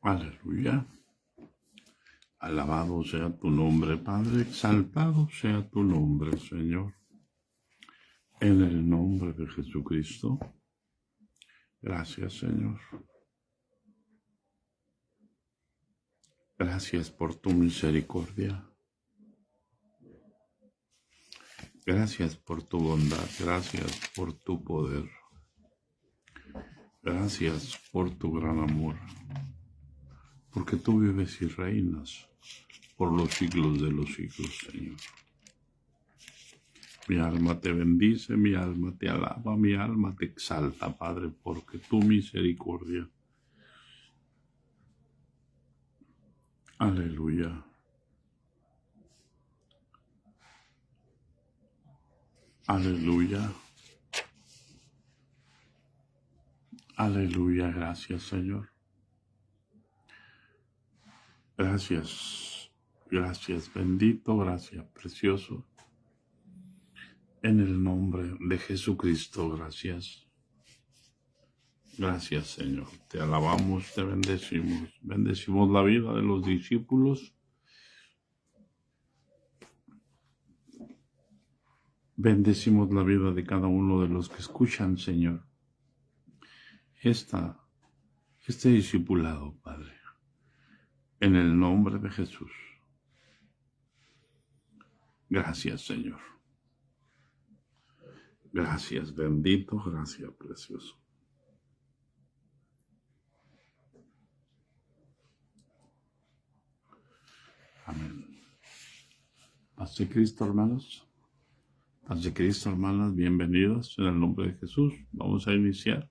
Aleluya. Alabado sea tu nombre, Padre. Exaltado sea tu nombre, Señor. En el nombre de Jesucristo. Gracias, Señor. Gracias por tu misericordia. Gracias por tu bondad. Gracias por tu poder. Gracias por tu gran amor. Porque tú vives y reinas por los siglos de los siglos, Señor. Mi alma te bendice, mi alma te alaba, mi alma te exalta, Padre, porque tu misericordia. Aleluya. Aleluya. Aleluya. Gracias, Señor. Gracias. Gracias, bendito, gracias, precioso. En el nombre de Jesucristo, gracias. Gracias, Señor. Te alabamos, te bendecimos. Bendecimos la vida de los discípulos. Bendecimos la vida de cada uno de los que escuchan, Señor. Este discipulado, Padre. En el nombre de Jesús. Gracias, Señor. Gracias, bendito, gracias, precioso. Amén. Paz de Cristo, hermanos. Paz de Cristo, hermanas, bienvenidos en el nombre de Jesús. Vamos a iniciar.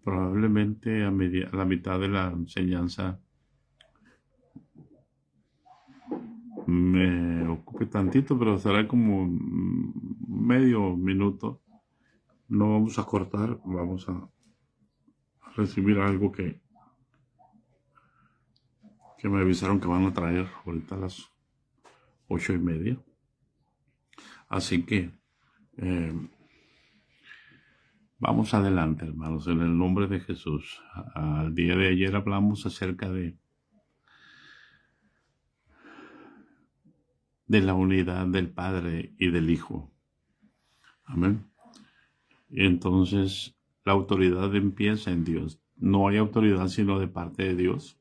Probablemente a la mitad de la enseñanza me ocupe tantito, pero será como medio minuto. No vamos a cortar, vamos a recibir algo que me avisaron que van a traer ahorita a las 8:30. Así que vamos adelante, hermanos, en el nombre de Jesús. Al día de ayer hablamos acerca de la unidad del Padre y del Hijo. Amén. Y entonces la autoridad empieza en Dios. No hay autoridad sino de parte de Dios.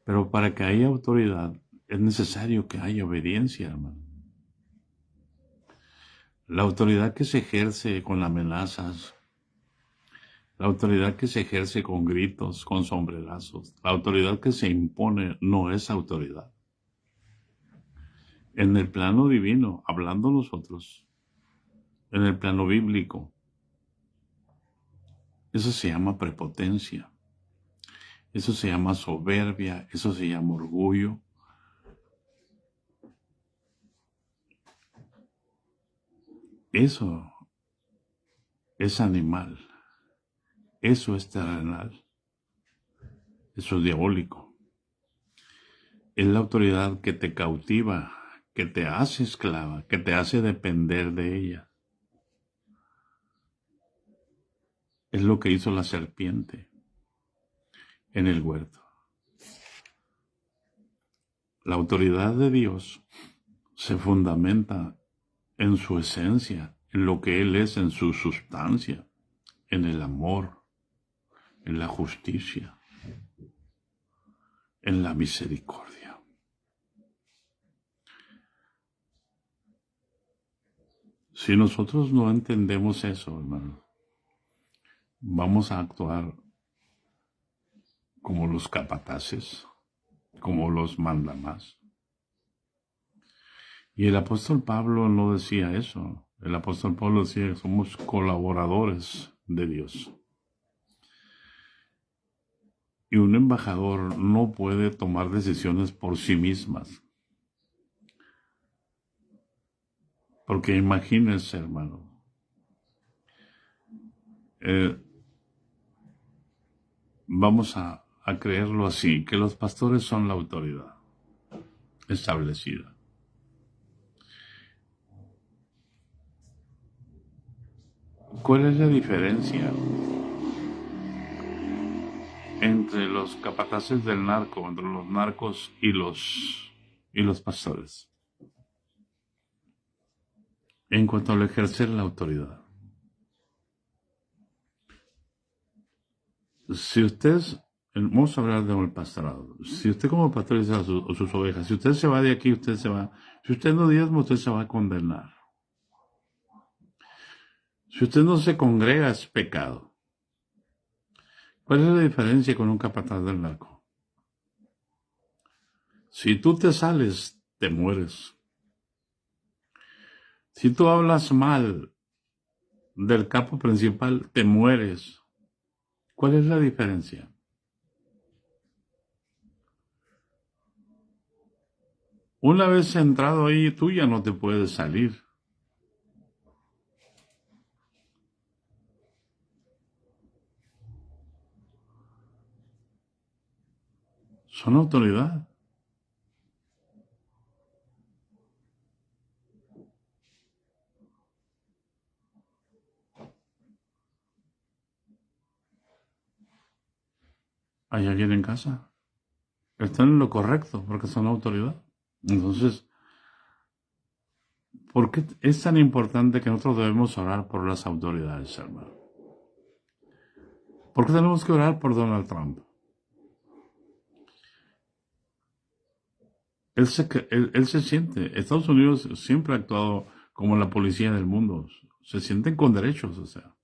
Pero para que haya autoridad es necesario que haya obediencia, hermano. La autoridad que se ejerce con amenazas, la autoridad que se ejerce con gritos, con sombrerazos, la autoridad que se impone no es autoridad. En el plano divino, hablando nosotros, en el plano bíblico, eso se llama prepotencia, eso se llama soberbia, eso se llama orgullo. Eso es animal, eso es terrenal, eso es diabólico. Es la autoridad que te cautiva, que te hace esclava, que te hace depender de ella. Es lo que hizo la serpiente en el huerto. La autoridad de Dios se fundamenta en su esencia, en lo que Él es, en su sustancia, en el amor, en la justicia, en la misericordia. Si nosotros no entendemos eso, hermano, vamos a actuar como los capataces, como los mandamás. Y el apóstol Pablo no decía eso. El apóstol Pablo decía que somos colaboradores de Dios. Y un embajador no puede tomar decisiones por sí mismas. Porque imagínense, hermano, vamos a creerlo así, que los pastores son la autoridad establecida. ¿Cuál es la diferencia entre los capataces del narco, entre los narcos y los pastores, en cuanto al ejercer la autoridad. Si usted, vamos a hablar del pastorado, si usted como pastor dice a sus ovejas, si usted se va de aquí, usted se va, si usted no diezma, usted se va a condenar. Si usted no se congrega, es pecado. ¿Cuál es la diferencia con un capataz del narco? Si tú te sales, te mueres. Si tú hablas mal del capo principal, te mueres. ¿Cuál es la diferencia? Una vez entrado ahí, tú ya no te puedes salir. Son autoridad. ¿Hay alguien en casa? Están en lo correcto porque son autoridad. Entonces, ¿por qué es tan importante que nosotros debemos orar por las autoridades, hermano? ¿Por qué tenemos que orar por Donald Trump? Él se siente, Estados Unidos siempre ha actuado como la policía del mundo, se sienten con derechos, o sea.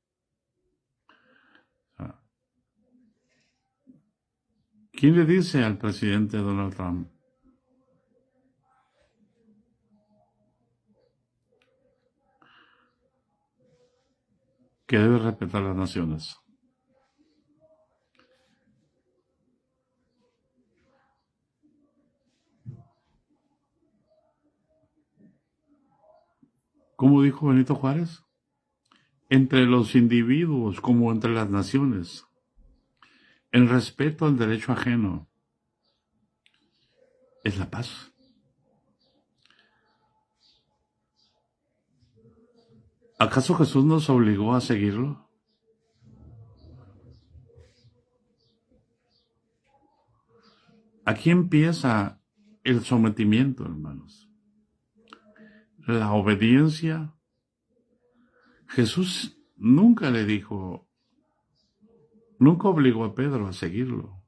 ¿Quién le dice al presidente Donald Trump que debe respetar las naciones? ¿Cómo dijo Benito Juárez? Entre los individuos como entre las naciones, el respeto al derecho ajeno es la paz. ¿Acaso Jesús nos obligó a seguirlo? Aquí empieza el sometimiento, hermanos. La obediencia. Jesús nunca le dijo, nunca obligó a Pedro a seguirlo.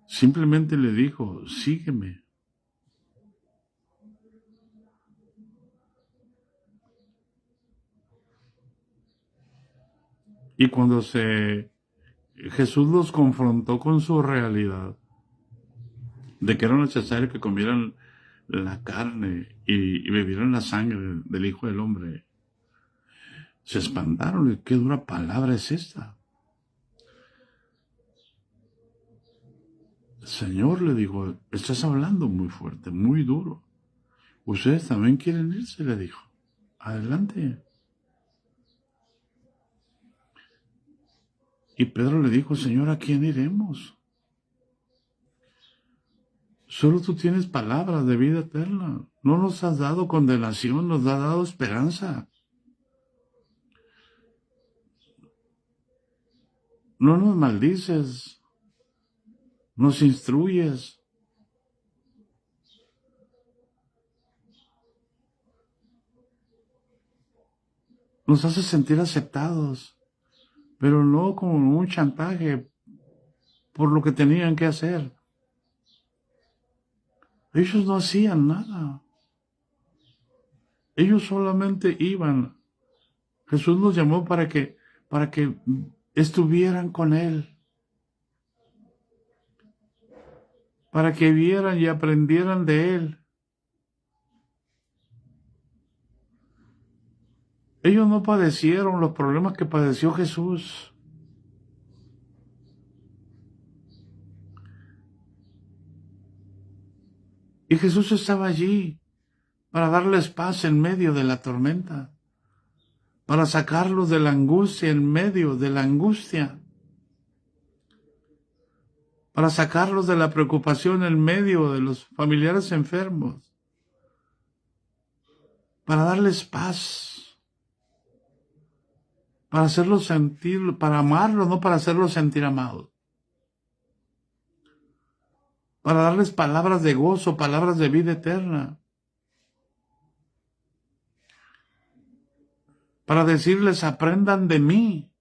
Simplemente le dijo, sígueme. Y cuando Jesús los confrontó con su realidad, de que era necesario que comieran la carne y bebieran la sangre del Hijo del Hombre, se espantaron. ¿Qué dura palabra es esta? El Señor le dijo, estás hablando muy fuerte, muy duro. ¿Ustedes también quieren irse? Le dijo. Adelante. Y Pedro le dijo, Señor, ¿a quién iremos? Solo tú tienes palabras de vida eterna. No nos has dado condenación, nos has dado esperanza. No nos maldices, nos instruyes. Nos haces sentir aceptados, pero no como un chantaje por lo que tenían que hacer. Ellos no hacían nada. Ellos solamente iban. Jesús nos llamó para que estuvieran con Él, para que vieran y aprendieran de Él. Ellos no padecieron los problemas que padeció Jesús. Y Jesús estaba allí para darles paz en medio de la tormenta, para sacarlos de la angustia en medio de la angustia, para sacarlos de la preocupación en medio de los familiares enfermos, para darles paz. para hacerlo sentir, para amarlo, no para hacerlo sentir amado. Para darles palabras de gozo, palabras de vida eterna. Para decirles, aprendan de mí.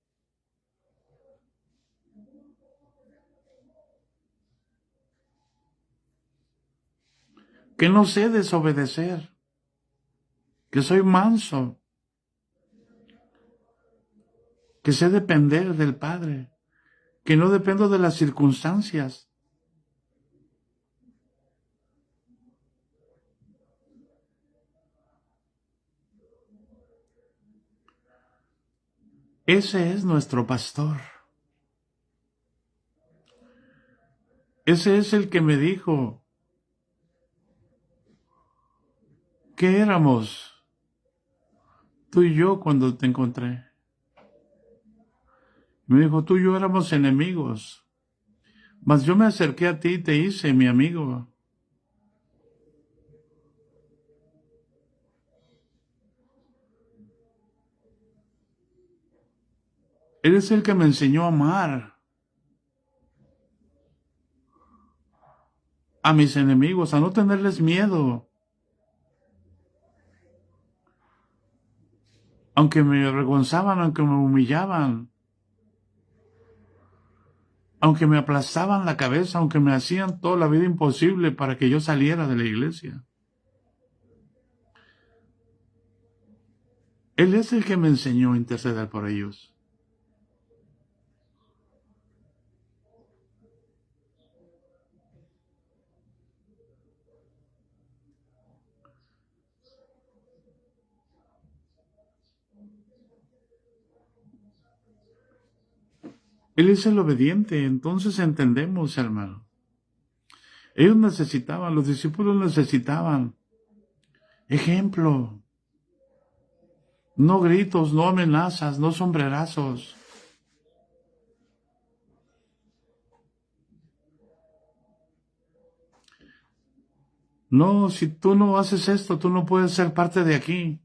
Que no sé desobedecer. Que soy manso. Que sé depender del Padre. Que no dependo de las circunstancias. Ese es nuestro pastor. Ese es el que me dijo, ¿qué éramos tú y yo cuando te encontré? Me dijo, tú y yo éramos enemigos, mas yo me acerqué a ti y te hice mi amigo. Él es el que me enseñó a amar a mis enemigos, a no tenerles miedo. Aunque me avergonzaban, aunque me humillaban, aunque me aplastaban la cabeza, aunque me hacían toda la vida imposible para que yo saliera de la iglesia. Él es el que me enseñó a interceder por ellos. Él es el obediente, entonces entendemos, hermano. Ellos necesitaban, los discípulos necesitaban ejemplo. No gritos, no amenazas, no sombrerazos. No, si tú no haces esto, tú no puedes ser parte de aquí.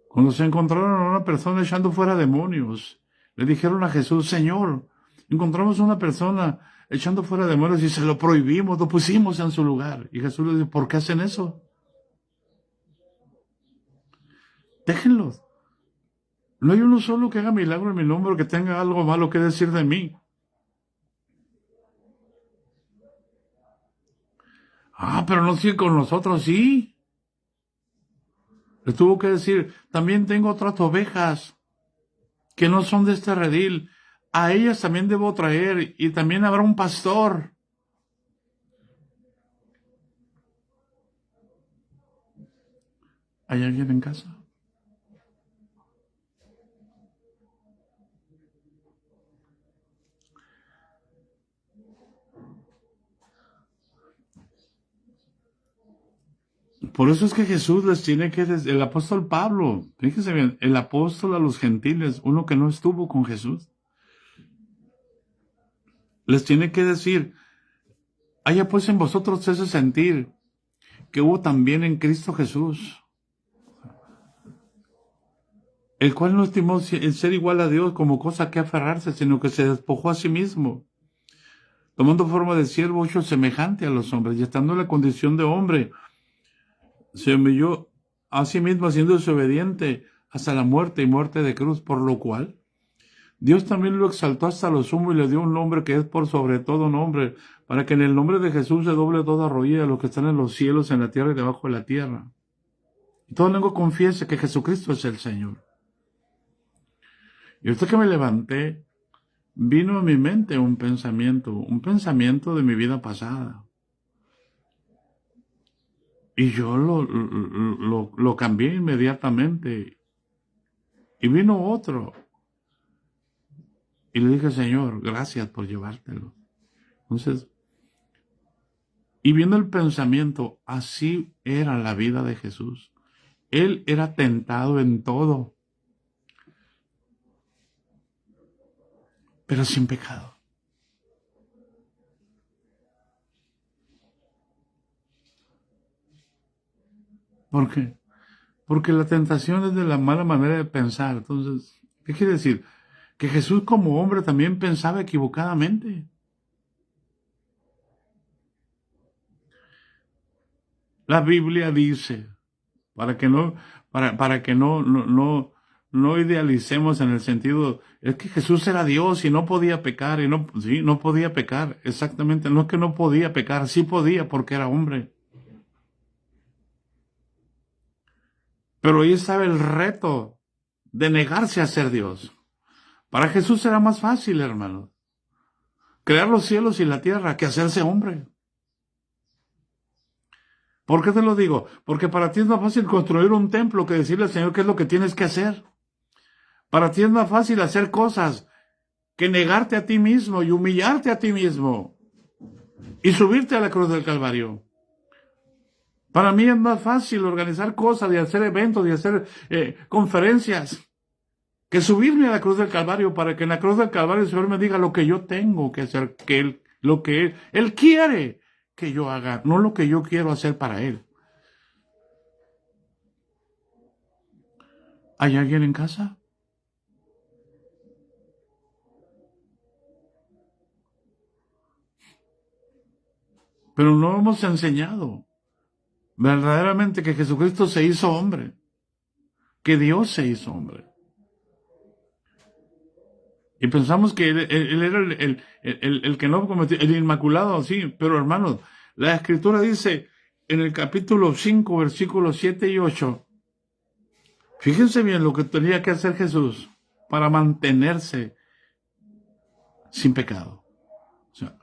Cuando se encontraron a una persona echando fuera demonios, le dijeron a Jesús, Señor, encontramos a una persona echando fuera demonios y se lo prohibimos, lo pusimos en su lugar. Y Jesús le dijo, ¿por qué hacen eso? Déjenlos. No hay uno solo que haga milagro en mi nombre o que tenga algo malo que decir de mí. Ah, pero no sigue con nosotros, sí. Le tuvo que decir, también tengo otras ovejas que no son de este redil. A ellas también debo traer y también habrá un pastor. ¿Hay alguien en casa? Por eso es que Jesús les tiene que decir, el apóstol Pablo, fíjense bien, el apóstol a los gentiles, uno que no estuvo con Jesús, les tiene que decir, haya pues en vosotros ese sentir que hubo también en Cristo Jesús, el cual no estimó el ser igual a Dios como cosa que aferrarse, sino que se despojó a sí mismo, tomando forma de siervo hecho semejante a los hombres, y estando en la condición de hombre, se humilló a sí mismo haciéndose obediente hasta la muerte y muerte de cruz, por lo cual Dios también lo exaltó hasta lo sumo y le dio un nombre que es por sobre todo nombre, para que en el nombre de Jesús se doble toda rodilla de los que están en los cielos, en la tierra y debajo de la tierra. Y toda lengua confiese que Jesucristo es el Señor. Y ahorita que me levanté, vino a mi mente un pensamiento de mi vida pasada. Y yo lo cambié inmediatamente. Y vino otro. Y le dije, Señor, gracias por llevártelo. Entonces, y viendo el pensamiento, así era la vida de Jesús. Él era tentado en todo, pero sin pecado. ¿Por qué? Porque la tentación es de la mala manera de pensar. Entonces, ¿qué quiere decir? Que Jesús como hombre también pensaba equivocadamente. La Biblia dice, para que no, para que no idealicemos en el sentido, es que Jesús era Dios y no podía pecar, y no, sí, no podía pecar, exactamente, no es que no podía pecar, sí podía porque era hombre. Pero ahí estaba el reto de negarse a ser Dios. Para Jesús era más fácil, hermano, crear los cielos y la tierra que hacerse hombre. ¿Por qué te lo digo? Porque para ti es más fácil construir un templo que decirle al Señor qué es lo que tienes que hacer. Para ti es más fácil hacer cosas que negarte a ti mismo y humillarte a ti mismo y subirte a la cruz del Calvario. Para mí es más fácil organizar cosas y hacer eventos y hacer conferencias que subirme a la cruz del Calvario para que en la cruz del Calvario el Señor me diga lo que yo tengo que hacer, lo que Él quiere que yo haga, no lo que yo quiero hacer para Él. ¿Hay alguien en casa? Pero no hemos enseñado verdaderamente que Jesucristo se hizo hombre, que Dios se hizo hombre. Y pensamos que él era el que no cometió, el inmaculado, sí, pero hermanos, la Escritura dice en el capítulo 5, versículos 7 y 8, fíjense bien lo que tenía que hacer Jesús para mantenerse sin pecado. O sea,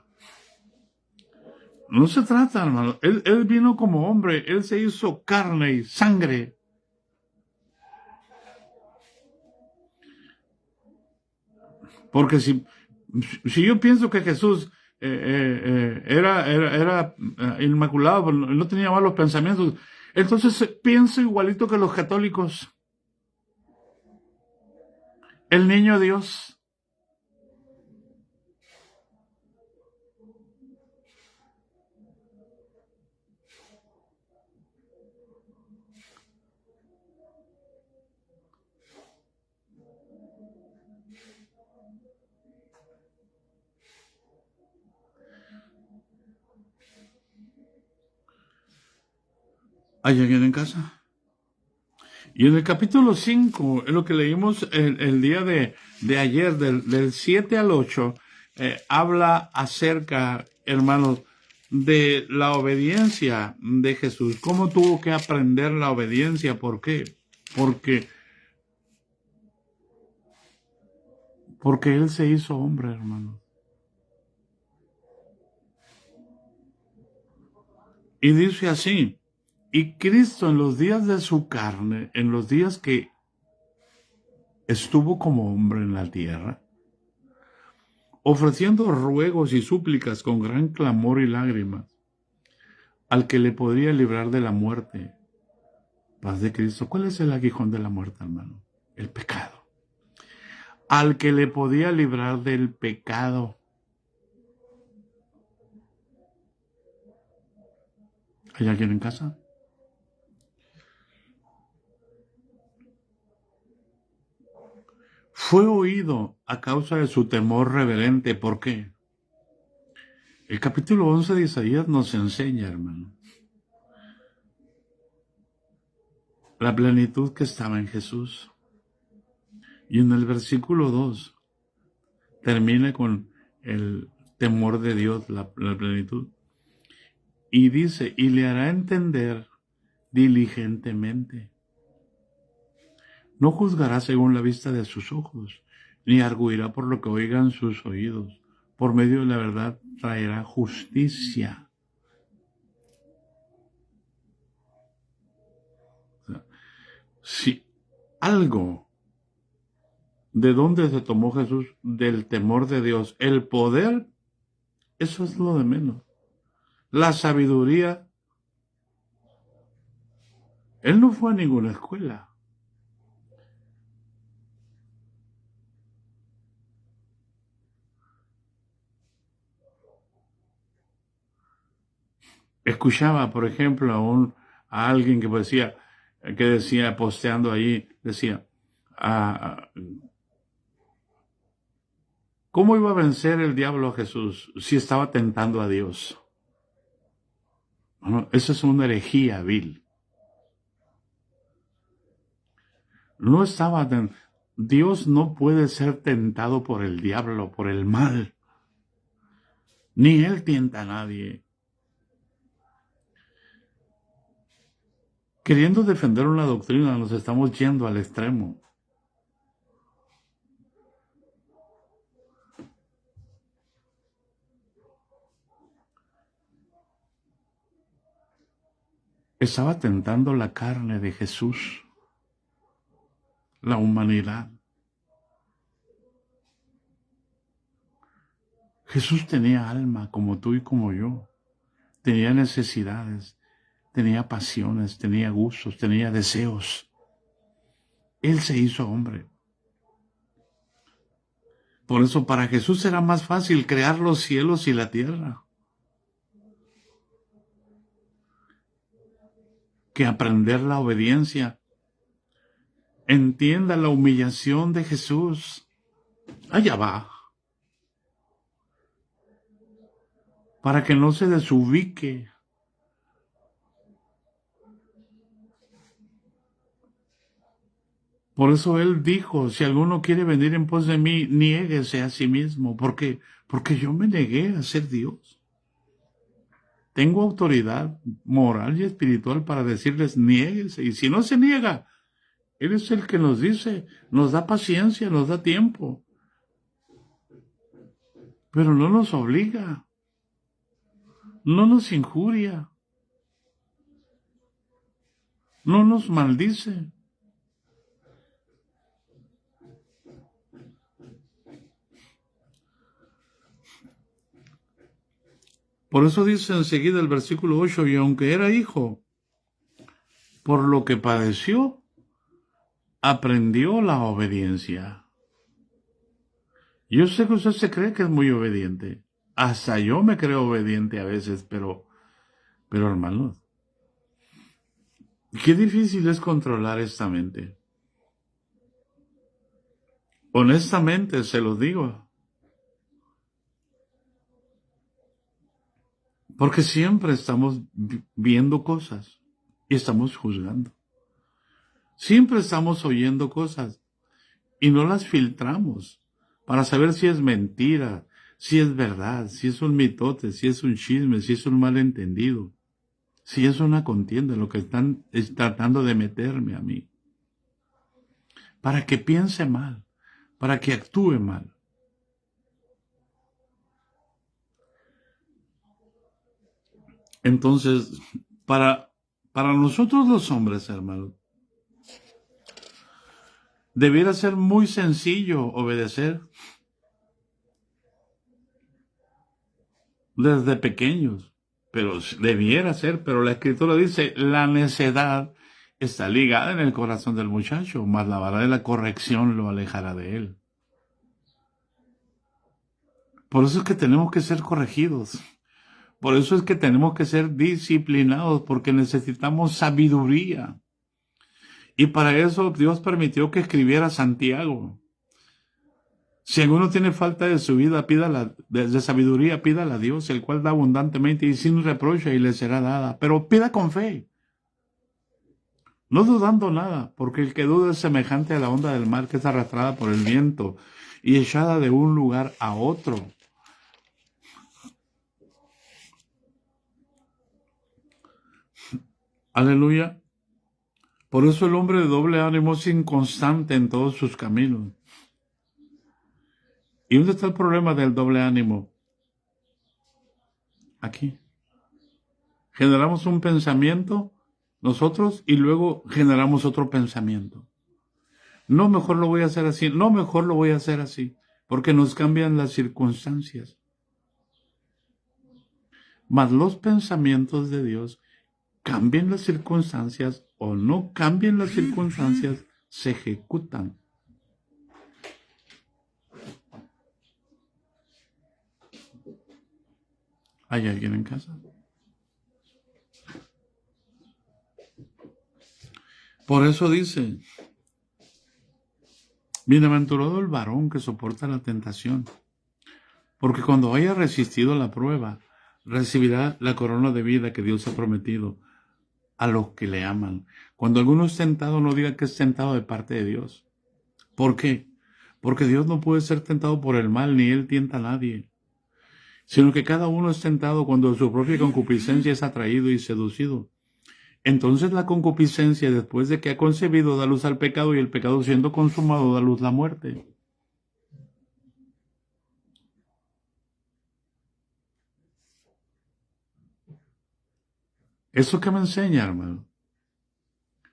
no se trata, hermano, él vino como hombre, él se hizo carne y sangre. Porque si yo pienso que Jesús era inmaculado, pues no tenía malos pensamientos, entonces pienso igualito que los católicos. El niño Dios. ¿Hay alguien en casa? Y en el capítulo 5, es lo que leímos el día de ayer, del 7 al 8, habla acerca, hermanos, de la obediencia de Jesús. ¿Cómo tuvo que aprender la obediencia? ¿Por qué? Porque, porque Él se hizo hombre, hermano. Y dice así, y Cristo en los días de su carne, en los días que estuvo como hombre en la tierra, ofreciendo ruegos y súplicas con gran clamor y lágrimas, al que le podría librar de la muerte. Paz de Cristo. ¿Cuál es el aguijón de la muerte, hermano? El pecado. Al que le podía librar del pecado. ¿Hay alguien en casa? Fue oído a causa de su temor reverente. ¿Por qué? El capítulo 11 de Isaías nos enseña, hermano, la plenitud que estaba en Jesús. Y en el versículo 2 termina con el temor de Dios, la plenitud. Y dice, y le hará entender diligentemente. No juzgará según la vista de sus ojos, ni arguirá por lo que oigan sus oídos. Por medio de la verdad traerá justicia. O sea, si algo, ¿de dónde se tomó Jesús? Del temor de Dios. El poder, eso es lo de menos. La sabiduría, Él no fue a ninguna escuela. Escuchaba, por ejemplo, a alguien que decía, que decía, posteando ahí, decía, ah, ¿cómo iba a vencer el diablo a Jesús si estaba tentando a Dios? Bueno, eso es una herejía vil. No estaba Dios no puede ser tentado por el diablo, por el mal. Ni él tienta a nadie. Queriendo defender una doctrina, nos estamos yendo al extremo. Estaba tentando la carne de Jesús, la humanidad. Jesús tenía alma como tú y como yo. Tenía necesidades, tenía pasiones, tenía gustos, tenía deseos. Él se hizo hombre. Por eso para Jesús era más fácil crear los cielos y la tierra que aprender la obediencia. Entienda la humillación de Jesús. Allá va. Para que no se desubique. Por eso él dijo, si alguno quiere venir en pos de mí, niéguese a sí mismo, porque yo me negué a ser Dios. Tengo autoridad moral y espiritual para decirles, niéguese. Y si no se niega, Él es el que nos dice, nos da paciencia, nos da tiempo. Pero no nos obliga, no nos injuria, no nos maldice. Por eso dice enseguida el versículo 8, y aunque era hijo, por lo que padeció, aprendió la obediencia. Yo sé que usted se cree que es muy obediente. Hasta yo me creo obediente a veces, pero hermanos, qué difícil es controlar esta mente. Honestamente, se lo digo. Porque siempre estamos viendo cosas y estamos juzgando. Siempre estamos oyendo cosas y no las filtramos para saber si es mentira, si es verdad, si es un mitote, si es un chisme, si es un malentendido, si es una contienda, lo que están tratando de meterme a mí. Para que piense mal, para que actúe mal. Entonces, para nosotros los hombres, hermanos, debiera ser muy sencillo obedecer desde pequeños, pero debiera ser, pero la Escritura dice, la necedad está ligada en el corazón del muchacho, mas la vara de la corrección lo alejará de él. Por eso es que tenemos que ser corregidos. Por eso es que tenemos que ser disciplinados, porque necesitamos sabiduría. Y para eso Dios permitió que escribiera Santiago. Si alguno tiene falta de su vida, pídala, de sabiduría, pídala a Dios, el cual da abundantemente y sin reproche y le será dada. Pero pida con fe, no dudando nada, porque el que duda es semejante a la onda del mar que es arrastrada por el viento y echada de un lugar a otro. Aleluya. Por eso el hombre de doble ánimo es inconstante en todos sus caminos. ¿Y dónde está el problema del doble ánimo? Aquí. Generamos un pensamiento nosotros y luego generamos otro pensamiento. No, mejor lo voy a hacer así. No, mejor lo voy a hacer así. Porque nos cambian las circunstancias. Mas los pensamientos de Dios, cambien las circunstancias o no cambien las circunstancias, se ejecutan. ¿Hay alguien en casa? Por eso dice, bienaventurado el varón que soporta la tentación, porque cuando haya resistido la prueba, recibirá la corona de vida que Dios ha prometido a los que le aman. Cuando alguno es tentado, no diga que es tentado de parte de Dios. ¿Por qué? Porque Dios no puede ser tentado por el mal, ni Él tienta a nadie, sino que cada uno es tentado cuando su propia concupiscencia es atraído y seducido. Entonces la concupiscencia, después de que ha concebido, da luz al pecado, y el pecado, siendo consumado, da luz la muerte. ¿Eso qué me enseña, hermano?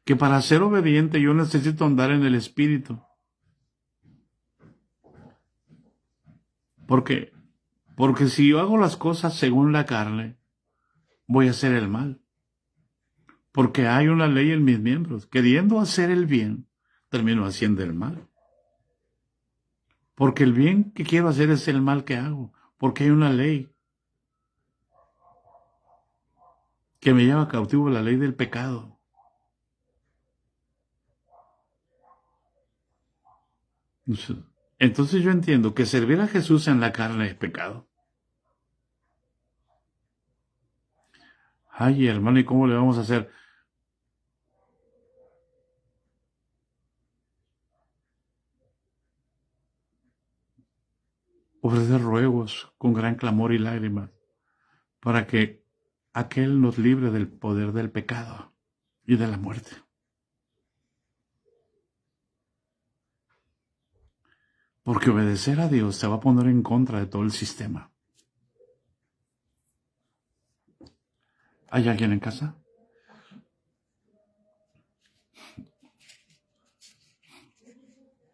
Que para ser obediente yo necesito andar en el Espíritu. ¿Por qué? Porque si yo hago las cosas según la carne, voy a hacer el mal. Porque hay una ley en mis miembros. Queriendo hacer el bien, termino haciendo el mal. Porque el bien que quiero hacer es el mal que hago. Porque hay una ley que me lleva cautivo, la ley del pecado. Entonces yo entiendo que servir a Jesús en la carne es pecado. Ay, hermano, ¿y cómo le vamos a hacer? Ofrecer ruegos con gran clamor y lágrimas para que aquel nos libre del poder del pecado y de la muerte. Porque obedecer a Dios se va a poner en contra de todo el sistema. ¿Hay alguien en casa?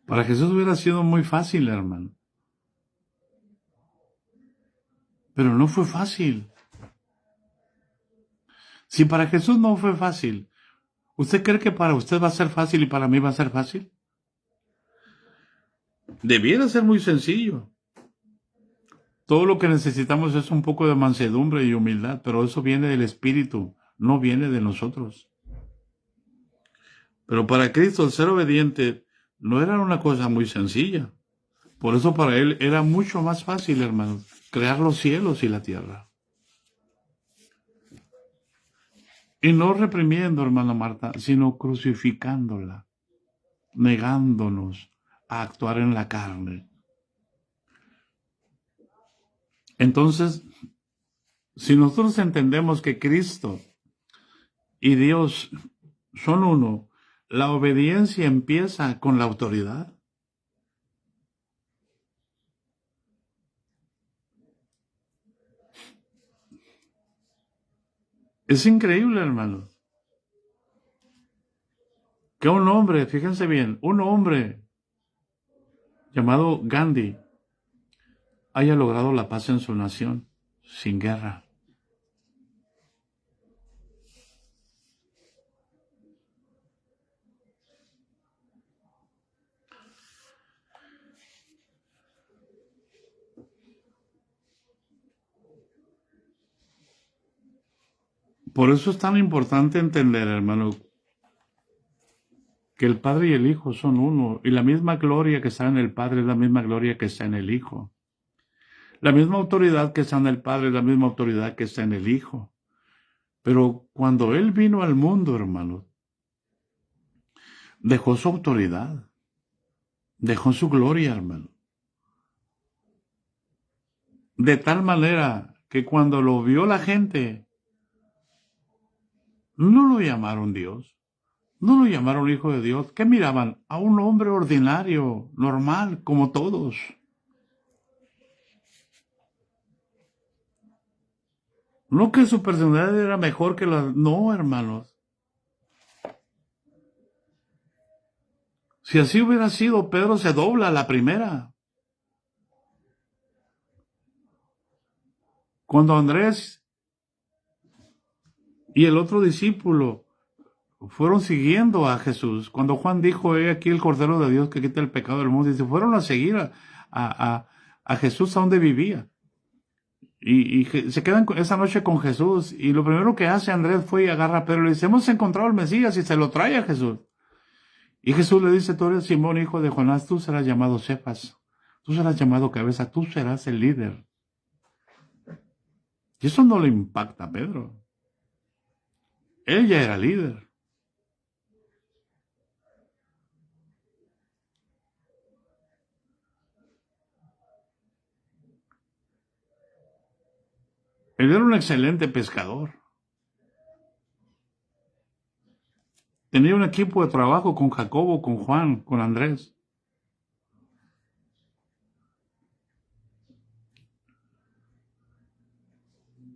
Para Jesús hubiera sido muy fácil, hermano. Pero no fue fácil. Si para Jesús no fue fácil, ¿usted cree que para usted va a ser fácil y para mí va a ser fácil? Debiera ser muy sencillo. Todo lo que necesitamos es un poco de mansedumbre y humildad, pero eso viene del Espíritu, no viene de nosotros. Pero para Cristo el ser obediente no era una cosa muy sencilla. Por eso para Él era mucho más fácil, hermanos, crear los cielos y la tierra. Y no reprimiendo, hermana Marta, sino crucificándola, negándonos a actuar en la carne. Entonces, si nosotros entendemos que Cristo y Dios son uno, la obediencia empieza con la autoridad. Es increíble, hermano, que un hombre, fíjense bien, un hombre llamado Gandhi haya logrado la paz en su nación sin guerra. Por eso es tan importante entender, hermano, que el Padre y el Hijo son uno, y la misma gloria que está en el Padre es la misma gloria que está en el Hijo. La misma autoridad que está en el Padre es la misma autoridad que está en el Hijo. Pero cuando Él vino al mundo, hermano, dejó su autoridad, dejó su gloria, hermano. De tal manera que cuando lo vio la gente, no lo llamaron Dios, no lo llamaron Hijo de Dios. ¿Qué miraban? A un hombre ordinario, normal, como todos. No que su personalidad era mejor que las... No, hermanos. Si así hubiera sido, Pedro se dobla a la primera. Cuando Andrés y el otro discípulo fueron siguiendo a Jesús, cuando Juan dijo, he aquí el Cordero de Dios que quita el pecado del mundo, y se fueron a seguir a Jesús a donde vivía. se quedan esa noche con Jesús. Y lo primero que hace Andrés fue y agarra a Pedro y le dice, hemos encontrado al Mesías, y se lo trae a Jesús. Y Jesús le dice, tú eres Simón, hijo de Jonás, tú serás llamado Cefas, tú serás llamado cabeza, tú serás el líder. Y eso no le impacta a Pedro. Él ya era líder. Él era un excelente pescador. Tenía un equipo de trabajo con Jacobo, con Juan, con Andrés.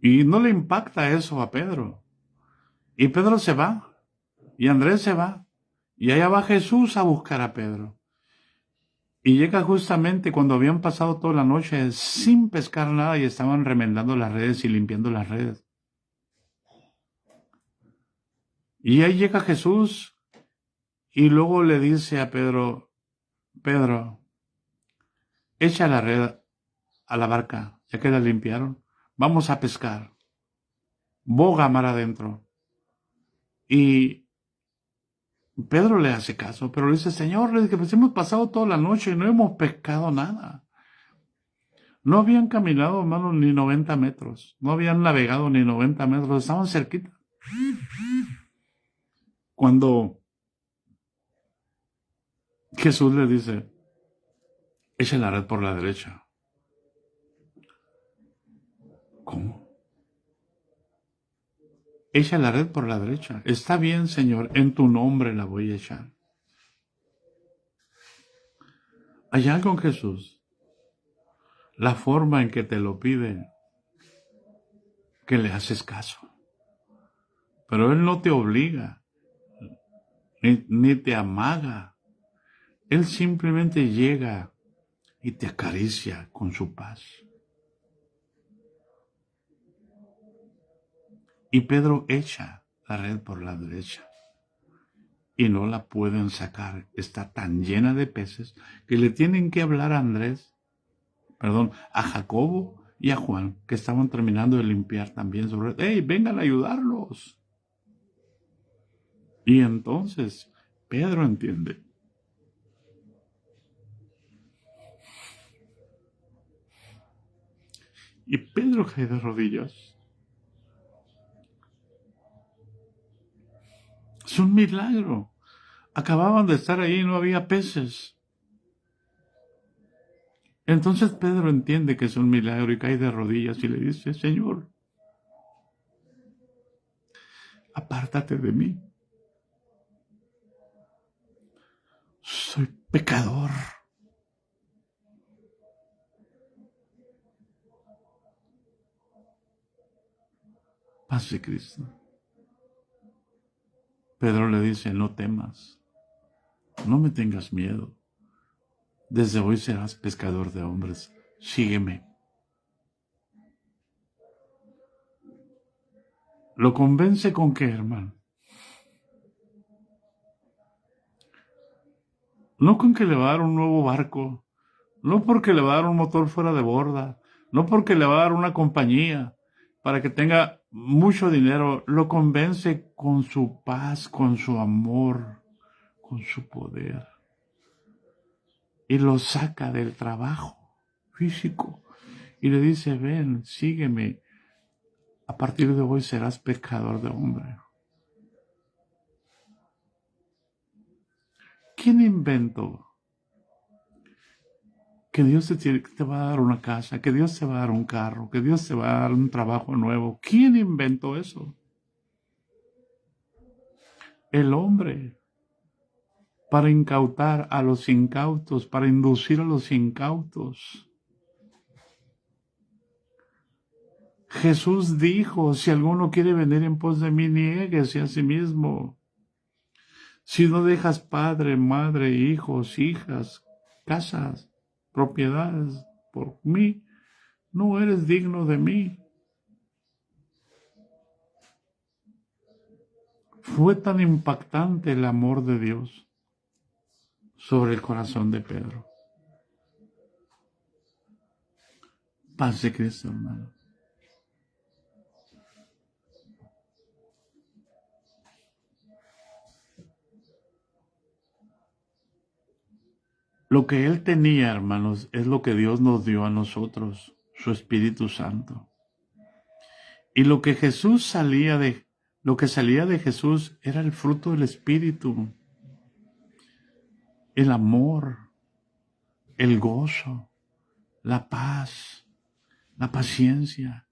Y no le impacta eso a Pedro. Y Pedro se va. Y Andrés se va. Y allá va Jesús a buscar a Pedro. Y llega justamente cuando habían pasado toda la noche sin pescar nada y estaban remendando las redes y limpiando las redes. Y ahí llega Jesús y luego le dice a Pedro, Pedro, echa la red a la barca, ya que la limpiaron. Vamos a pescar. Boga mar adentro. Y Pedro le hace caso, pero le dice, Señor, le dice, pues hemos pasado toda la noche y no hemos pescado nada. No habían caminado, hermano, ni 90 metros. No habían navegado ni 90 metros. Estaban cerquita. Cuando Jesús le dice, echa la red por la derecha. ¿Cómo? Echa la red por la derecha. Está bien, Señor, en tu nombre la voy a echar. Hay algo en Jesús, la forma en que te lo pide, que le haces caso. Pero Él no te obliga, ni te amaga. Él simplemente llega y te acaricia con su paz. Y Pedro echa la red por la derecha y no la pueden sacar. Está tan llena de peces que le tienen que hablar a Jacobo y a Juan, que estaban terminando de limpiar también su red. ¡Hey, vengan a ayudarlos! Y entonces Pedro entiende. Y Pedro cae de rodillas. Es un milagro. Acababan de estar ahí y no había peces. Entonces Pedro entiende que es un milagro y cae de rodillas y le dice, Señor, apártate de mí. Soy pecador. Paz de Cristo. Pedro le dice, no temas, no me tengas miedo. Desde hoy serás pescador de hombres. Sígueme. ¿Lo convence con qué, hermano? No con que le va a dar un nuevo barco, no porque le va a dar un motor fuera de borda, no porque le va a dar una compañía para que tenga mucho dinero. Lo convence con su paz, con su amor, con su poder. Y lo saca del trabajo físico y le dice, ven, sígueme. A partir de hoy serás pescador de hombres. ¿Quién inventó que Dios te va a dar una casa, que Dios te va a dar un carro, que Dios te va a dar un trabajo nuevo? ¿Quién inventó eso? El hombre. Para incautar a los incautos, para inducir a los incautos. Jesús dijo, si alguno quiere venir en pos de mí, niéguese a sí mismo. Si no dejas padre, madre, hijos, hijas, casas, propiedades por mí, no eres digno de mí. Fue tan impactante el amor de Dios sobre el corazón de Pedro. Paz de Cristo, hermano. Lo que Él tenía, hermanos, es lo que Dios nos dio a nosotros, su Espíritu Santo. Y lo que salía de Jesús era el fruto del Espíritu, el amor, el gozo, la paz, la paciencia,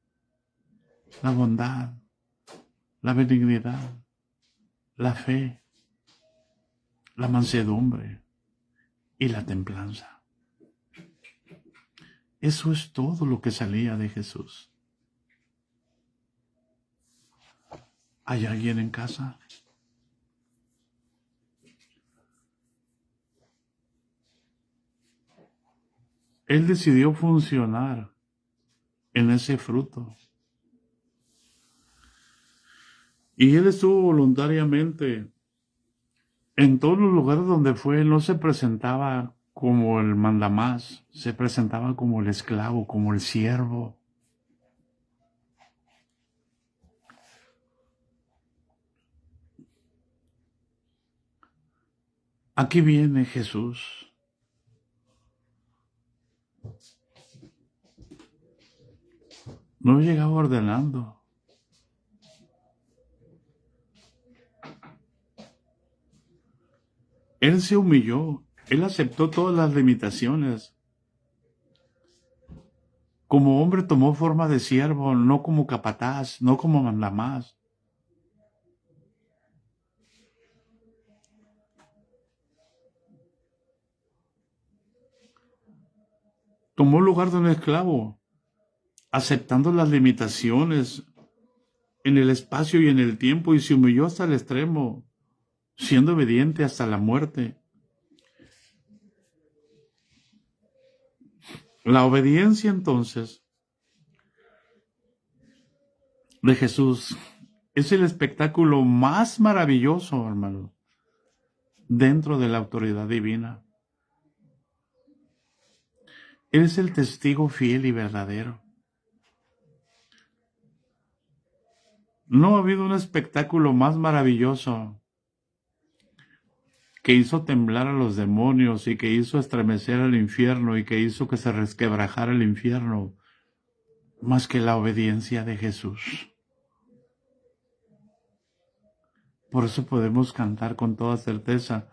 la bondad, la benignidad, la fe, la mansedumbre y la templanza. Eso es todo lo que salía de Jesús. ¿Hay alguien en casa? Él decidió funcionar en ese fruto. Y Él estuvo voluntariamente en todos los lugares donde fue. Él no se presentaba como el mandamás, se presentaba como el esclavo, como el siervo. Aquí viene Jesús. No llegaba ordenando. Él se humilló. Él aceptó todas las limitaciones. Como hombre tomó forma de siervo, no como capataz, no como mandamás. Tomó el lugar de un esclavo, aceptando las limitaciones en el espacio y en el tiempo, y se humilló hasta el extremo, siendo obediente hasta la muerte. La obediencia entonces de Jesús es el espectáculo más maravilloso, hermano, dentro de la autoridad divina. Él es el testigo fiel y verdadero. No ha habido un espectáculo más maravilloso que hizo temblar a los demonios y que hizo estremecer al infierno y que hizo que se resquebrajara el infierno, más que la obediencia de Jesús. Por eso podemos cantar con toda certeza: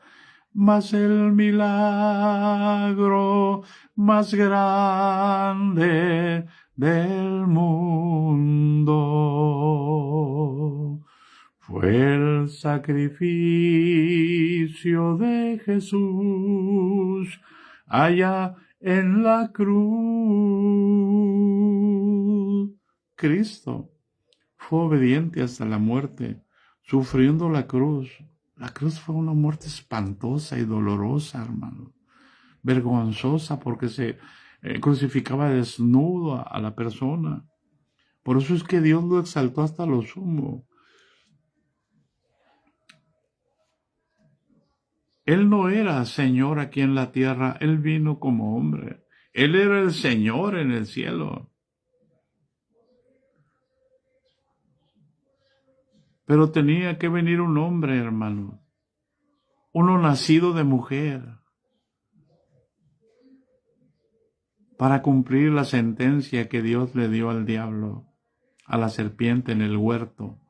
mas el milagro más grande del mundo fue el sacrificio de Jesús allá en la cruz. Cristo fue obediente hasta la muerte, sufriendo la cruz. La cruz fue una muerte espantosa y dolorosa, hermano. Vergonzosa, porque se crucificaba desnudo a la persona. Por eso es que Dios lo exaltó hasta lo sumo. Él no era Señor aquí en la tierra, Él vino como hombre. Él era el Señor en el cielo. Pero tenía que venir un hombre, hermano. Uno nacido de mujer, para cumplir la sentencia que Dios le dio al diablo, a la serpiente en el huerto,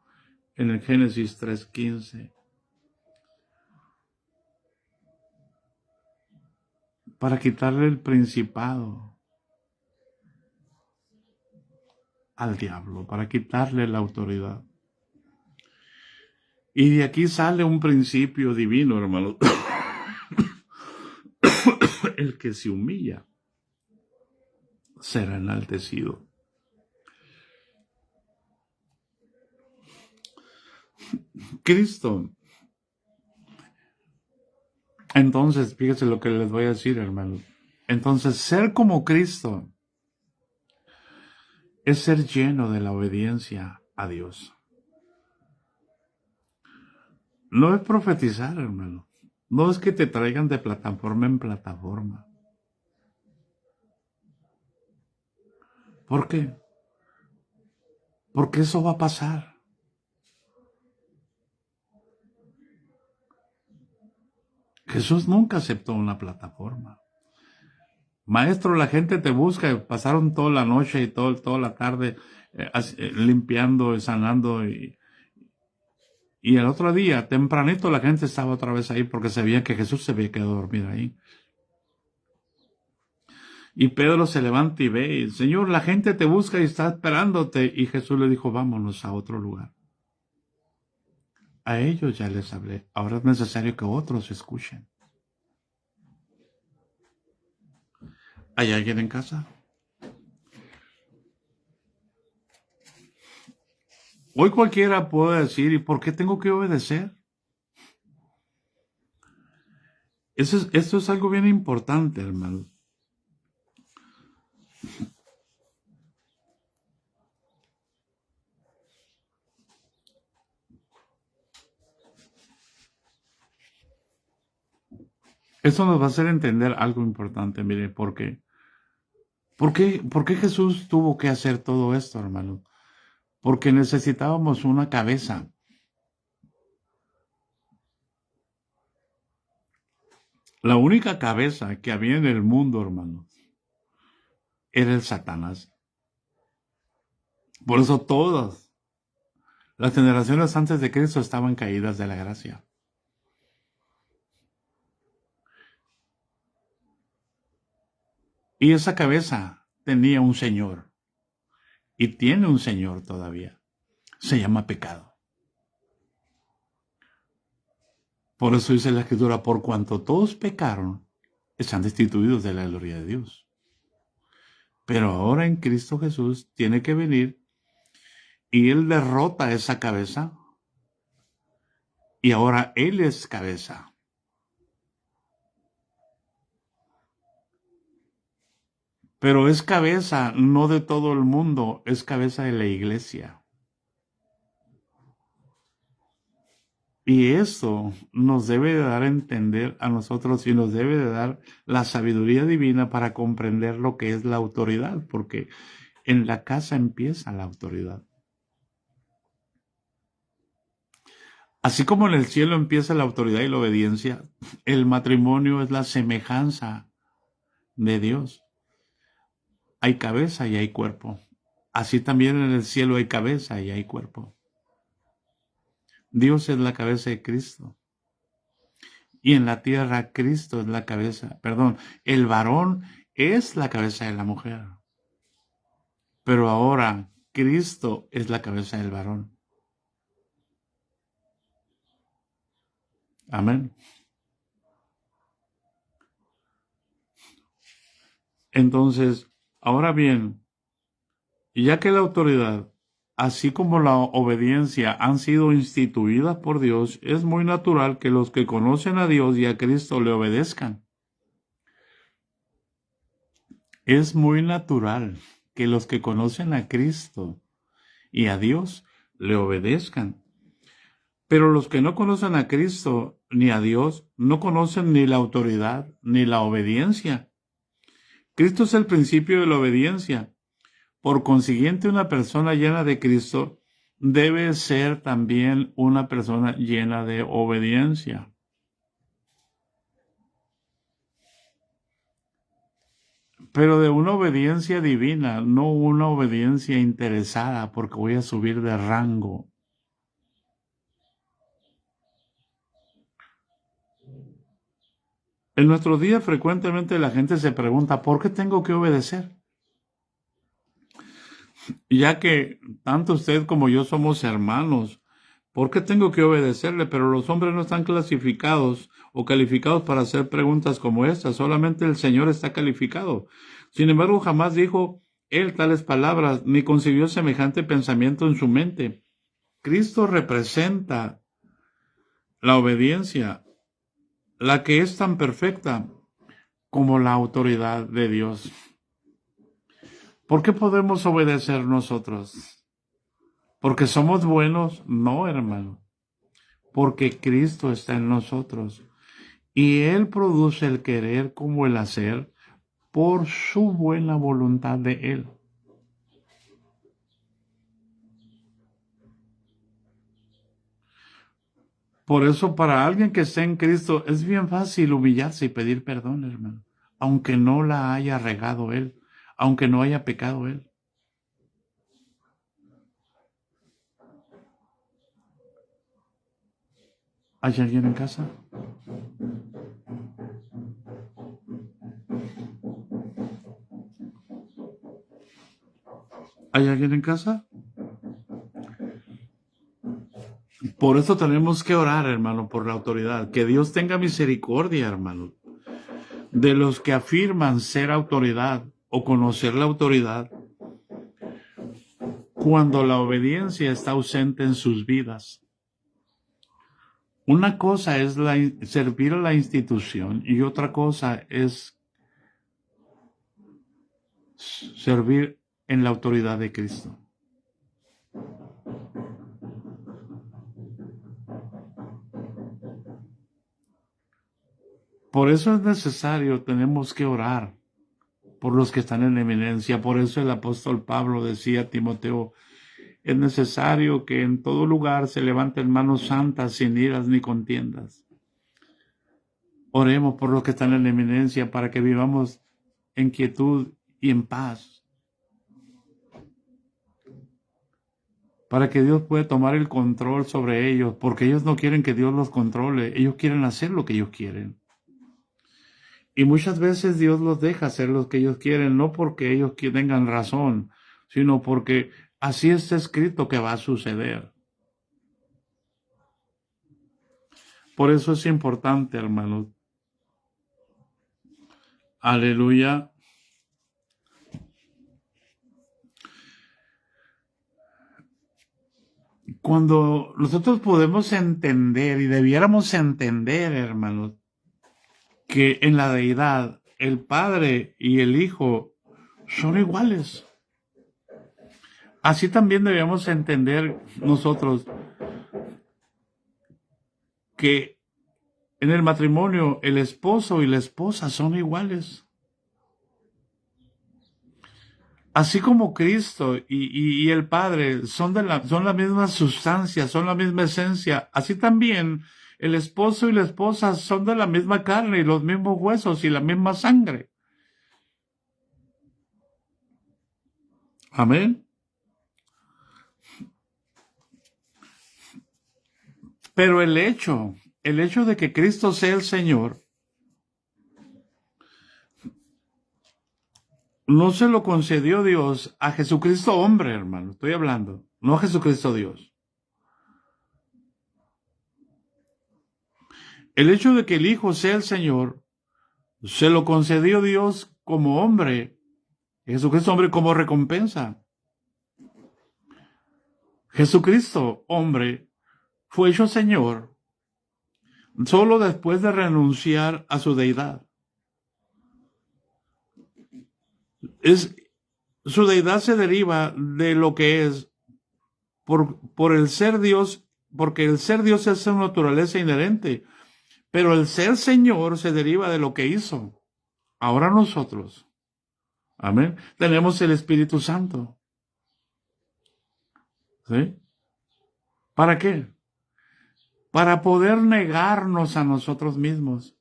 en el Génesis 3:15. Para quitarle el principado al diablo, para quitarle la autoridad. Y de aquí sale un principio divino, hermano. El que se humilla será enaltecido. Cristo. Entonces, fíjese lo que les voy a decir, hermano. Entonces, ser como Cristo es ser lleno de la obediencia a Dios. No es profetizar, hermano. No es que te traigan de plataforma en plataforma. ¿Por qué? Porque eso va a pasar. Jesús nunca aceptó una plataforma. Maestro, la gente te busca. Pasaron toda la noche y toda la tarde limpiando y sanando. Y el otro día, tempranito, la gente estaba otra vez ahí porque sabía que Jesús se había quedado dormido ahí. Y Pedro se levanta y ve, Señor, la gente te busca y está esperándote. Y Jesús le dijo, vámonos a otro lugar. A ellos ya les hablé. Ahora es necesario que otros escuchen. ¿Hay alguien en casa? Hoy cualquiera puede decir, ¿y por qué tengo que obedecer? Esto es algo bien importante, hermano. Esto nos va a hacer entender algo importante, mire, ¿por qué? ¿Por qué Jesús tuvo que hacer todo esto, hermano? Porque necesitábamos una cabeza. La única cabeza que había en el mundo, hermano, era el Satanás. Por eso todas las generaciones antes de Cristo estaban caídas de la gracia. Y esa cabeza tenía un Señor. Y tiene un Señor todavía. Se llama pecado. Por eso dice la Escritura, por cuanto todos pecaron, están destituidos de la gloria de Dios. Pero ahora en Cristo Jesús tiene que venir y Él derrota esa cabeza y ahora Él es cabeza. Pero es cabeza no de todo el mundo, es cabeza de la iglesia. Y eso nos debe de dar a entender a nosotros y nos debe de dar la sabiduría divina para comprender lo que es la autoridad, porque en la casa empieza la autoridad. Así como en el cielo empieza la autoridad y la obediencia, el matrimonio es la semejanza de Dios. Hay cabeza y hay cuerpo. Así también en el cielo hay cabeza y hay cuerpo. Dios es la cabeza de Cristo. Y en la tierra Cristo es la cabeza. Perdón, el varón es la cabeza de la mujer. Pero ahora Cristo es la cabeza del varón. Amén. Entonces, ahora bien, ya que la autoridad, así como la obediencia han sido instituidas por Dios, es muy natural que los que conocen a Dios y a Cristo le obedezcan. Es muy natural que los que conocen a Cristo y a Dios le obedezcan. Pero los que no conocen a Cristo ni a Dios no conocen ni la autoridad ni la obediencia. Cristo es el principio de la obediencia. Por consiguiente, una persona llena de Cristo debe ser también una persona llena de obediencia. Pero de una obediencia divina, no una obediencia interesada porque voy a subir de rango. En nuestros días frecuentemente la gente se pregunta, ¿por qué tengo que obedecer? Ya que tanto usted como yo somos hermanos, ¿por qué tengo que obedecerle? Pero los hombres no están clasificados o calificados para hacer preguntas como esta. Solamente el Señor está calificado. Sin embargo, jamás dijo él tales palabras, ni concibió semejante pensamiento en su mente. Cristo representa la obediencia, la que es tan perfecta como la autoridad de Dios. ¿Por qué podemos obedecer nosotros? ¿Porque somos buenos? No, hermano. Porque Cristo está en nosotros. Y Él produce el querer como el hacer por su buena voluntad de Él. Por eso para alguien que está en Cristo es bien fácil humillarse y pedir perdón, hermano. aunque no la haya regado él, aunque no haya pecado él. ¿Hay alguien en casa? ¿Hay alguien en casa? Por eso tenemos que orar, hermano, por la autoridad. Que Dios tenga misericordia, hermano, de los que afirman ser autoridad o conocer la autoridad cuando la obediencia está ausente en sus vidas. Una cosa es servir a la institución y otra cosa es servir en la autoridad de Cristo. Por eso es necesario, tenemos que orar por los que están en eminencia. Por eso el apóstol Pablo decía a Timoteo, es necesario que en todo lugar se levanten manos santas sin iras ni contiendas. Oremos por los que están en eminencia para que vivamos en quietud y en paz. Para que Dios pueda tomar el control sobre ellos, porque ellos no quieren que Dios los controle, ellos quieren hacer lo que ellos quieren. Y muchas veces Dios los deja hacer lo que ellos quieren, no porque ellos tengan razón, sino porque así está escrito que va a suceder. Por eso es importante, hermanos. Aleluya. Cuando nosotros podemos entender y debiéramos entender, hermanos, que en la deidad el Padre y el Hijo son iguales. Así también debemos entender nosotros que en el matrimonio el esposo y la esposa son iguales. Así como Cristo y el Padre son la misma sustancia, son la misma esencia, así también el esposo y la esposa son de la misma carne y los mismos huesos y la misma sangre. Amén. Pero el hecho de que Cristo sea el Señor, no se lo concedió Dios a Jesucristo hombre, hermano. Estoy hablando, no a Jesucristo Dios. El hecho de que el Hijo sea el Señor, se lo concedió Dios como hombre, Jesucristo hombre como recompensa. Jesucristo hombre fue hecho Señor solo después de renunciar a su deidad. Su deidad se deriva de lo que es por el ser Dios, porque el ser Dios es su naturaleza inherente, pero el ser Señor se deriva de lo que hizo. Ahora nosotros, amén, tenemos el Espíritu Santo. ¿Sí? ¿Para qué? Para poder negarnos a nosotros mismos.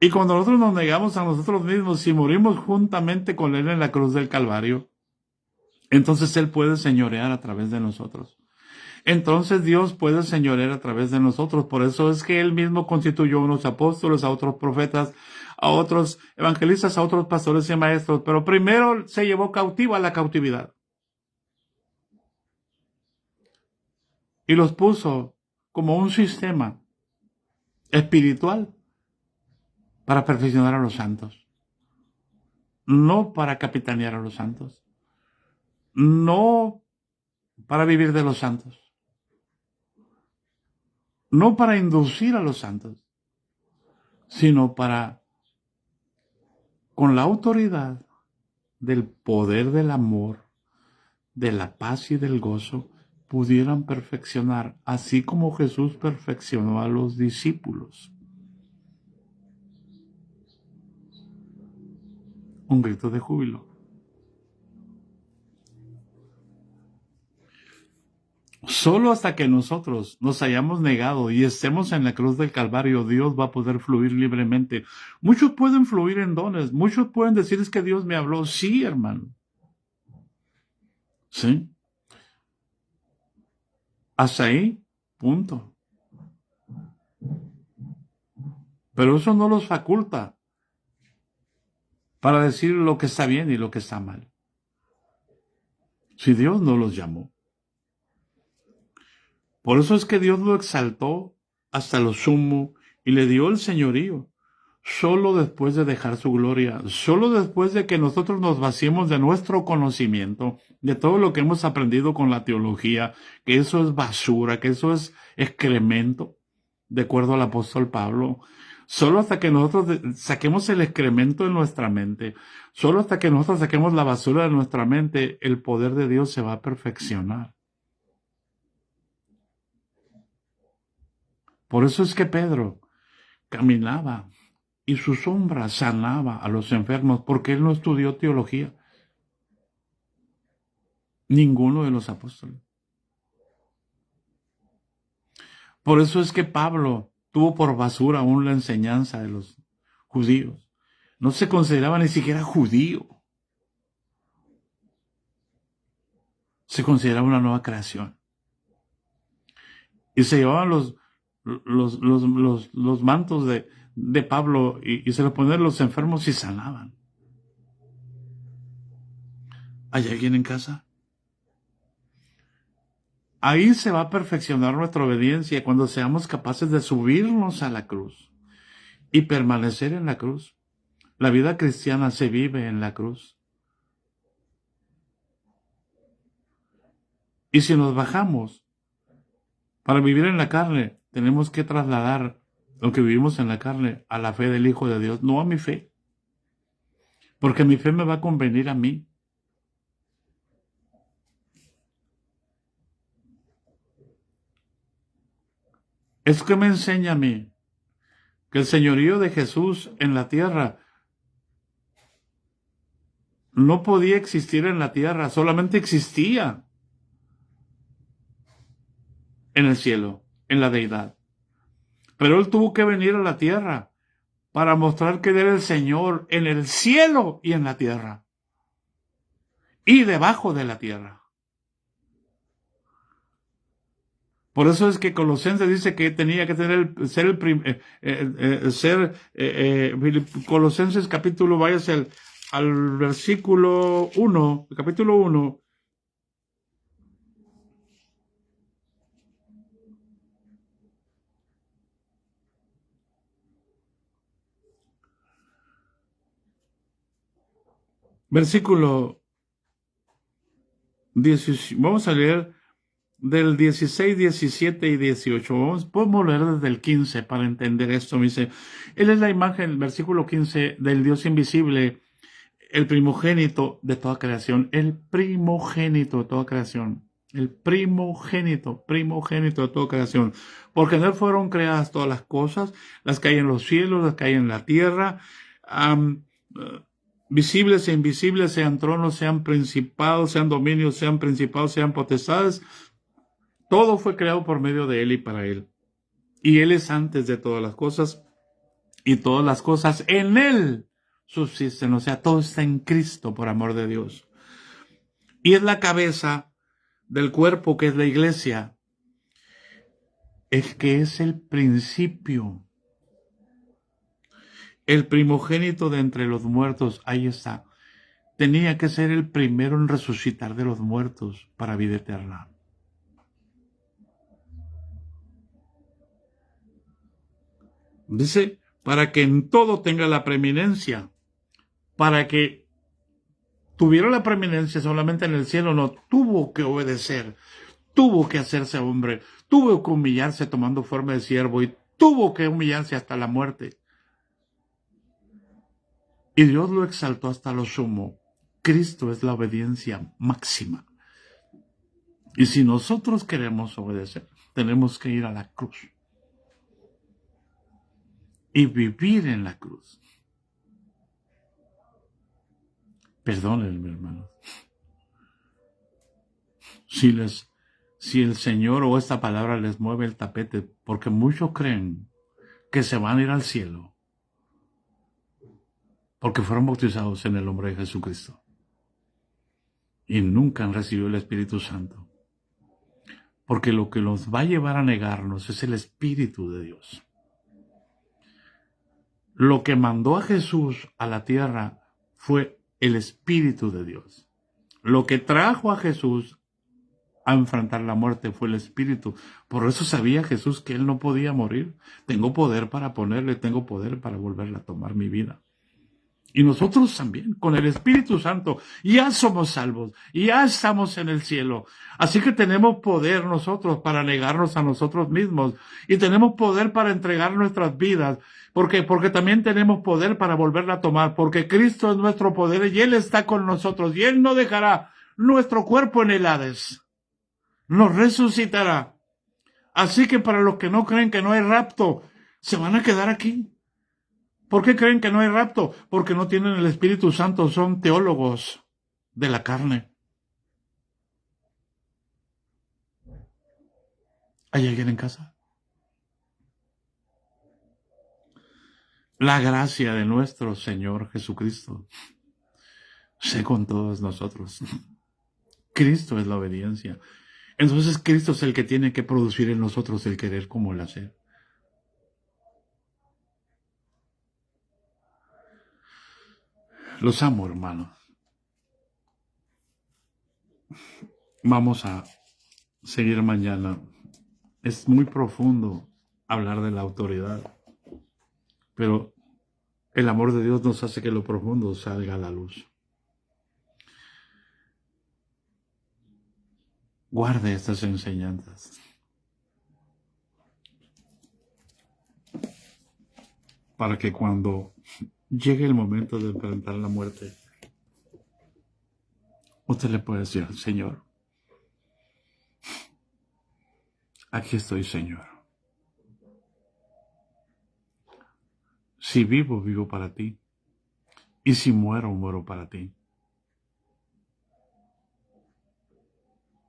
Y cuando nosotros nos negamos a nosotros mismos, si morimos juntamente con Él en la cruz del Calvario, entonces Él puede señorear a través de nosotros. Entonces Dios puede señorear a través de nosotros. Por eso es que Él mismo constituyó a unos apóstoles, a otros profetas, a otros evangelistas, a otros pastores y maestros. Pero primero se llevó cautivo a la cautividad. Y los puso como un sistema espiritual para perfeccionar a los santos. No para capitanear a los santos. No para vivir de los santos. No para inducir a los santos, sino para, con la autoridad del poder del amor, de la paz y del gozo, pudieran perfeccionar, así como Jesús perfeccionó a los discípulos. Un grito de júbilo. Solo hasta que nosotros nos hayamos negado y estemos en la cruz del Calvario, Dios va a poder fluir libremente. Muchos pueden fluir en dones, muchos pueden decir es que Dios me habló. Sí, hermano. Sí. Hasta ahí, punto. Pero eso no los faculta para decir lo que está bien y lo que está mal. Si Dios no los llamó. Por eso es que Dios lo exaltó hasta lo sumo y le dio el señorío. Solo después de dejar su gloria, solo después de que nosotros nos vaciemos de nuestro conocimiento, de todo lo que hemos aprendido con la teología, que eso es basura, que eso es excremento, de acuerdo al apóstol Pablo. Solo hasta que nosotros saquemos el excremento de nuestra mente, solo hasta que nosotros saquemos la basura de nuestra mente, el poder de Dios se va a perfeccionar. Por eso es que Pedro caminaba y su sombra sanaba a los enfermos, porque él no estudió teología. Ninguno de los apóstoles. Por eso es que Pablo tuvo por basura aún la enseñanza de los judíos. No se consideraba ni siquiera judío. Se consideraba una nueva creación. Y se llevaban los mantos de Pablo y se los ponían los enfermos y sanaban. ¿Hay alguien en casa? Ahí se va a perfeccionar nuestra obediencia cuando seamos capaces de subirnos a la cruz y permanecer en la cruz. La vida cristiana se vive en la cruz. Y si nos bajamos para vivir en la carne, tenemos que trasladar lo que vivimos en la carne a la fe del Hijo de Dios, no a mi fe. Porque mi fe me va a convenir a mí. Es que me enseña a mí que el señorío de Jesús en la tierra no podía existir en la tierra, solamente existía en el cielo, en la deidad. Pero Él tuvo que venir a la tierra para mostrar que Él era el Señor en el cielo y en la tierra. Y debajo de la tierra. Por eso es que Colosenses dice que tenía que tener Colosenses capítulo, váyase al versículo 1, capítulo 1. Versículo 16, vamos a leer del 16, 17 y 18. Podemos leer desde el 15 para entender esto. Me dice, Él es la imagen, versículo 15, del Dios invisible, el primogénito de toda creación, el primogénito de toda creación, el primogénito de toda creación. Porque en Él fueron creadas todas las cosas, las que hay en los cielos, las que hay en la tierra, visibles e invisibles, sean tronos, sean principados, sean dominios, sean principados, sean potestades. Todo fue creado por medio de Él y para Él. Y Él es antes de todas las cosas, y todas las cosas en Él subsisten. O sea, todo está en Cristo por amor de Dios. Y es la cabeza del cuerpo que es la iglesia. Es que es el principio. El primogénito de entre los muertos, ahí está. Tenía que ser el primero en resucitar de los muertos para vida eterna. Dice, para que en todo tenga la preeminencia, para que tuviera la preeminencia solamente en el cielo, no, tuvo que obedecer, tuvo que hacerse hombre, tuvo que humillarse tomando forma de siervo y tuvo que humillarse hasta la muerte. Y Dios lo exaltó hasta lo sumo. Cristo es la obediencia máxima. Y si nosotros queremos obedecer, tenemos que ir a la cruz y vivir en la cruz. Perdónenme, hermanos. Si si el Señor o esta palabra les mueve el tapete, porque muchos creen que se van a ir al cielo porque fueron bautizados en el nombre de Jesucristo y nunca han recibido el Espíritu Santo. Porque lo que nos va a llevar a negarnos es el Espíritu de Dios. Lo que mandó a Jesús a la tierra fue el Espíritu de Dios. Lo que trajo a Jesús a enfrentar la muerte fue el Espíritu. Por eso sabía Jesús que Él no podía morir. Tengo poder para ponerle, tengo poder para volverle a tomar mi vida. Y nosotros también, con el Espíritu Santo, ya somos salvos, ya estamos en el cielo. Así que tenemos poder nosotros para negarnos a nosotros mismos. Y tenemos poder para entregar nuestras vidas. ¿Por qué? Porque también tenemos poder para volverla a tomar. Porque Cristo es nuestro poder y Él está con nosotros. Y Él no dejará nuestro cuerpo en el Hades. Nos resucitará. Así que para los que no creen que no hay rapto, se van a quedar aquí. ¿Por qué creen que no hay rapto? Porque no tienen el Espíritu Santo, son teólogos de la carne. ¿Hay alguien en casa? La gracia de nuestro Señor Jesucristo sé con todos nosotros. Cristo es la obediencia. Entonces Cristo es el que tiene que producir en nosotros el querer como el hacer. Los amo, hermanos. Vamos a seguir mañana. Es muy profundo hablar de la autoridad, pero el amor de Dios nos hace que lo profundo salga a la luz. Guarde estas enseñanzas para que cuando llegue el momento de enfrentar la muerte, usted le puede decir al Señor: aquí estoy, Señor. Si vivo, vivo para ti. Y si muero, muero para ti.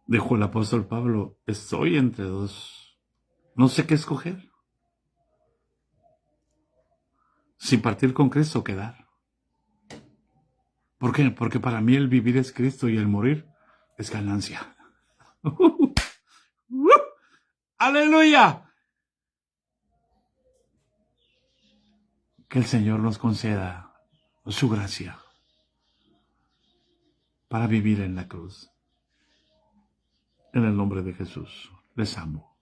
Dijo el apóstol Pablo: estoy entre dos. No sé qué escoger. Si partir con Cristo o quedar. ¿Por qué? Porque para mí el vivir es Cristo y el morir es ganancia. ¡Aleluya! Que el Señor nos conceda su gracia para vivir en la cruz. En el nombre de Jesús, les amo.